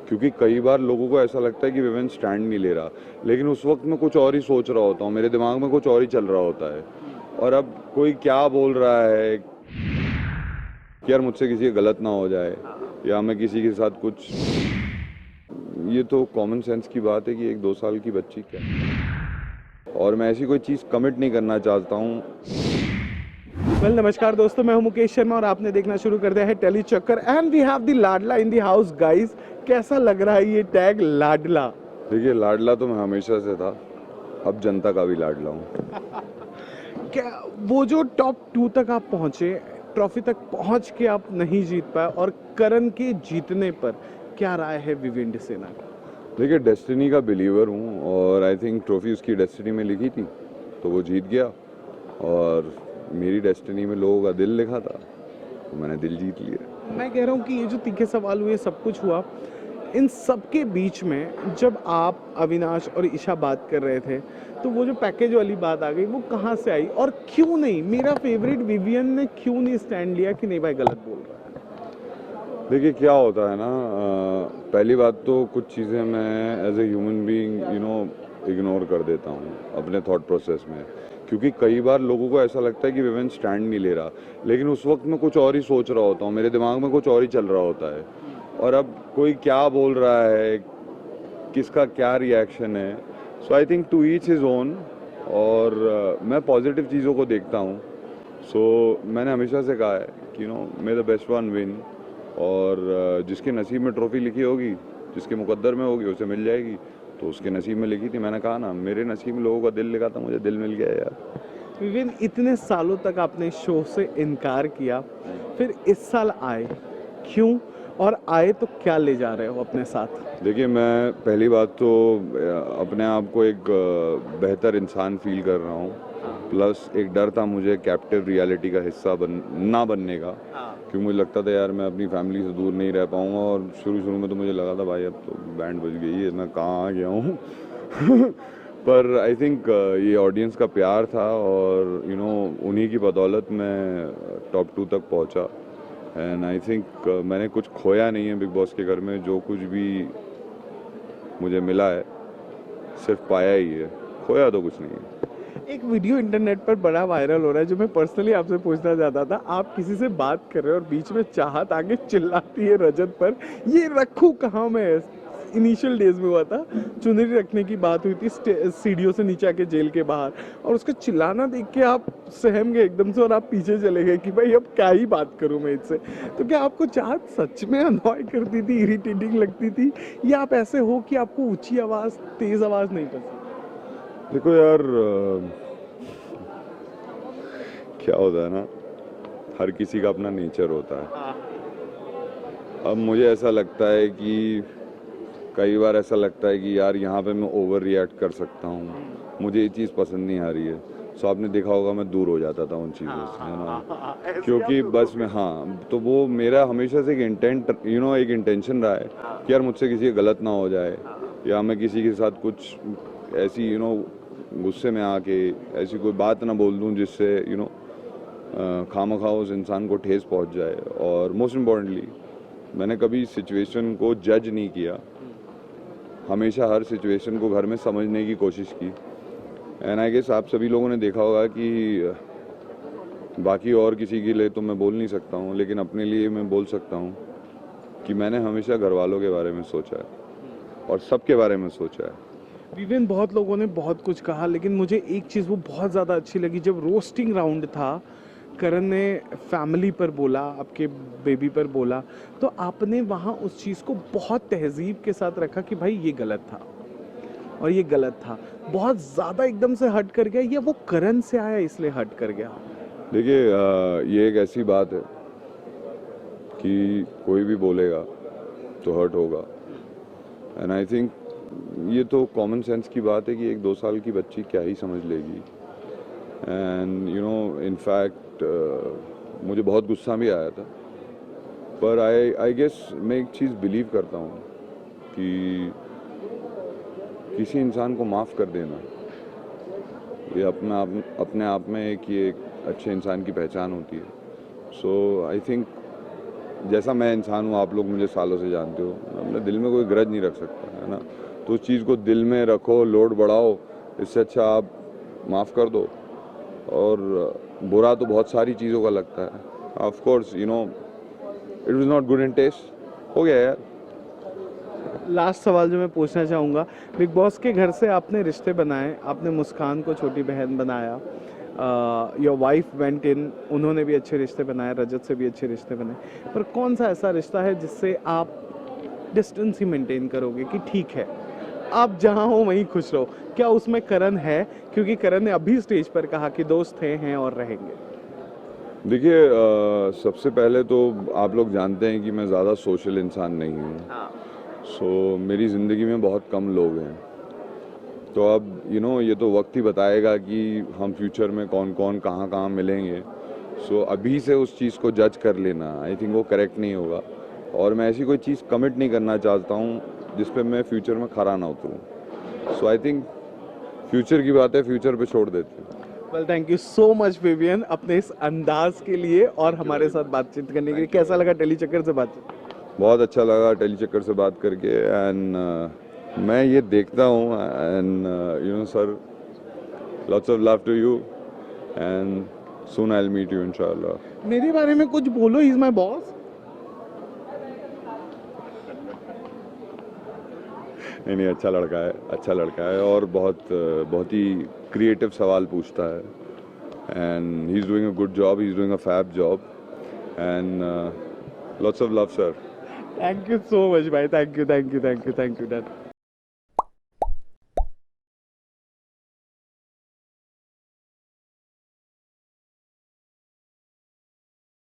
क्योंकि कई बार लोगों को ऐसा लगता है कि विवेन स्टैंड नहीं ले रहा, लेकिन उस वक्त मैं कुछ और ही सोच रहा होता हूँ, मेरे दिमाग में कुछ और ही चल रहा होता है। और अब कोई क्या बोल रहा है कि यार मुझसे किसी का गलत ना हो जाए या मैं किसी के साथ कुछ, ये तो कॉमन सेंस की बात है कि 1-2 साल की बच्ची क्या, और मैं ऐसी कोई चीज़ कमिट नहीं करना चाहता हूँ। नमस्कार दोस्तों, मैं हूं मुकेश शर्मा और आपने देखना शुरू कर दिया है टेली चक्कर एंड वी हैव द लाडला इन द हाउस गाइस। कैसा लग रहा है ये टैग लाडला? देखिए, लाडला तो मैं हमेशा से था, अब जनता का भी लाडला हूँ। क्या वो जो टॉप 2 तक आप पहुंचे, ट्रॉफी तक पहुंच के आप नहीं जीत पाए, और करण के जीतने पर क्या राय है विवेन डिसेना का? देखिए, डेस्टिनी का बिलीवर हूँ और आई थिंक ट्रॉफी उसकी डेस्टिनी में लिखी थी तो वो जीत गया, और मेरी डेस्टिनी में लोगों का दिल लिखा था तो मैंने दिल जीत लिया। मैं कह रहा हूँ कि ये जो तीखे सवाल हुए, सब कुछ हुआ, इन सब के बीच में जब आप अविनाश और ईशा बात कर रहे थे तो वो जो पैकेज वाली बात आ गई, वो कहाँ से आई और क्यों नहीं? मेरा फेवरेट विवियन ने क्यों नहीं स्टैंड लिया कि नहीं भाई गलत बोल रहा है? देखिए, क्या होता है ना, पहली बात तो कुछ चीज़ें मैं as a human being ignore कर देता हूँ अपने थॉट प्रोसेस में, क्योंकि कई बार लोगों को ऐसा लगता है कि विवेन स्टैंड नहीं ले रहा, लेकिन उस वक्त मैं कुछ और ही सोच रहा होता हूँ, मेरे दिमाग में कुछ और ही चल रहा होता है। और अब कोई क्या बोल रहा है, किसका क्या रिएक्शन है, so I think to each his own. और मैं पॉजिटिव चीज़ों को देखता हूँ। सो मैंने हमेशा से कहा है कि मे द बेस्ट वन विन, और जिसके नसीब में ट्रॉफी लिखी होगी, जिसके मुकद्दर में होगी, उसे मिल जाएगी। तो उसके नसीब में लिखी थी, मैंने कहा ना, मेरे नसीब में लोगों का दिल लिखा था, मुझे दिल मिल गया यार। विवेन, इतने सालों तक आपने शो से इनकार किया, फिर इस साल आए क्यों, और आए तो क्या ले जा रहे हो अपने साथ? देखिए, मैं पहली बात तो अपने आप को एक बेहतर इंसान फील कर रहा हूँ, प्लस एक डर था मुझे कैप्टिव रियलिटी का हिस्सा ना बनने का, क्योंकि मुझे लगता था यार मैं अपनी फैमिली से दूर नहीं रह पाऊँगा, और शुरू में तो मुझे लगा था भाई अब तो बैंड बज गई है, मैं कहाँ आ गया हूँ। पर आई थिंक ये ऑडियंस का प्यार था, और उन्हीं की बदौलत मैं टॉप 2 तक पहुँचा। एंड आई थिंक मैंने कुछ खोया नहीं है बिग बॉस के घर में, जो कुछ भी मुझे मिला है सिर्फ पाया ही है, खोया तो कुछ नहीं है। एक वीडियो इंटरनेट पर बड़ा वायरल हो रहा है जो मैं पर्सनली आपसे पूछना चाहता था। आप किसी से बात कर रहे हो और बीच में चाहत आगे चिल्लाती है रजत पर, ये रखूं कहाँ मैं? इनिशियल डेज में हुआ था, चुनरी रखने की बात हुई थी सीढ़ियों से नीचे आके जेल के बाहर, और उसका चिल्लाना देख के आप सहम गए एकदम से और आप पीछे चले गए कि भाई अब क्या ही बात करूं मैं इससे। तो क्या आपको चाहत सच में अनॉय करती थी, इरिटेटिंग लगती थी, या आप ऐसे हो कि आपको ऊंची आवाज, तेज आवाज नहीं पसंद? देखो यार, क्या होता है ना, हर किसी का अपना नेचर होता है। अब मुझे ऐसा लगता है कि कई बार ऐसा लगता है कि यार यहाँ पे मैं ओवर रिएक्ट कर सकता हूँ, मुझे ये चीज़ पसंद नहीं आ रही है। सो आपने देखा होगा मैं दूर हो जाता था उन चीज़ों से, है ना, क्योंकि बस में, हाँ, तो वो मेरा हमेशा से एक इंटेंट, एक इंटेंशन रहा है कि यार मुझसे किसी का गलत ना हो जाए, या मैं किसी के साथ कुछ ऐसी गुस्से में आके ऐसी कोई बात ना बोल दूँ जिससे खामखा उस इंसान को ठेस पहुँच जाए। और मोस्ट इम्पॉर्टेंटली, मैंने कभी सिचुएशन को जज नहीं किया, हमेशा हर सिचुएशन को घर में समझने की कोशिश की। एंड आई गेस आप सभी लोगों ने देखा होगा कि बाकी और किसी के लिए तो मैं बोल नहीं सकता हूँ, लेकिन अपने लिए मैं बोल सकता हूँ कि मैंने हमेशा घर वालों के बारे में सोचा है और सबके बारे में सोचा है। विवेन, बहुत लोगों ने बहुत कुछ कहा, लेकिन मुझे एक चीज़ वो बहुत ज़्यादा अच्छी लगी। जब रोस्टिंग राउंड था, करण ने फैमिली पर बोला, आपके बेबी पर बोला, तो आपने वहाँ उस चीज़ को बहुत तहजीब के साथ रखा कि भाई ये गलत था और ये गलत था। बहुत ज़्यादा एकदम से हट कर गया, या वो करण से आया इसलिए हट कर गया? देखिए, ये एक ऐसी बात है कि कोई भी बोलेगा तो हर्ट होगा, एंड आई थिंक ये तो कॉमन सेंस की बात है कि 1-2 साल की बच्ची क्या ही समझ लेगी। एंड इनफैक्ट मुझे बहुत गुस्सा भी आया था, पर आई गेस मैं एक चीज़ बिलीव करता हूँ कि किसी इंसान को माफ़ कर देना ये अपने आप में एक अच्छे इंसान की पहचान होती है। सो आई थिंक जैसा मैं इंसान हूँ, आप लोग मुझे सालों से जानते हो, मैं अपने दिल में कोई ग्रज नहीं रख सकता, है ना। तो उस चीज़ को दिल में रखो, लोड बढ़ाओ, इससे अच्छा आप माफ़ कर दो। और बुरा तो बहुत सारी चीज़ों का लगता है, of course you know it was not good in test, हो गया यार। लास्ट सवाल जो मैं पूछना चाहूँगा, बिग बॉस के घर से आपने रिश्ते बनाए, आपने मुस्कान को छोटी बहन बनाया, योर वाइफ वेंट इन, उन्होंने भी अच्छे रिश्ते बनाए, रजत से भी अच्छे रिश्ते बनाए, पर कौन सा ऐसा रिश्ता है जिससे आप डिस्टेंस ही मेंटेन करोगे कि ठीक है आप जहाँ हो वहीं खुश रहो? क्या उसमें करण है? क्योंकि करण ने अभी स्टेज पर कहा कि दोस्त हैं और रहेंगे। देखिए सबसे पहले तो आप लोग जानते हैं कि मैं ज़्यादा सोशल इंसान नहीं हूँ, सो मेरी ज़िंदगी में बहुत कम लोग हैं। तो अब ये तो वक्त ही बताएगा कि हम फ्यूचर में कौन कौन कहाँ कहाँ मिलेंगे। सो अभी से उस चीज़ को जज कर लेना आई थिंक वो करेक्ट नहीं होगा, और मैं ऐसी कोई चीज़ कमिट नहीं करना चाहता हूँ जिस पे मैं फ्यूचर में खरा ना उतरूँ। सो आई थिंक फ्यूचर की बात है, फ्यूचर पे छोड़ देते हैं। Well thank you so much Vivian अपने इस अंदाज के लिए और हमारे साथ बातचीत करने के लिए। कैसा लगा टेली चक्कर से बातचीत? बहुत अच्छा लगा टेली चक्कर से बात करके, एंड मैं ये देखता हूँ, and sir lots of love to you, and soon I will meet you इंशाल्लाह। मेरे बारे में कुछ बोलो, ही इज माय बॉस। नहीं, अच्छा लड़का है, अच्छा लड़का है, और बहुत ही क्रिएटिव सवाल पूछता है, and he is doing a good job, he is doing a fab job, and lots of love sir. Thank you so much भाई, thank you, thank you, thank you, thank you done.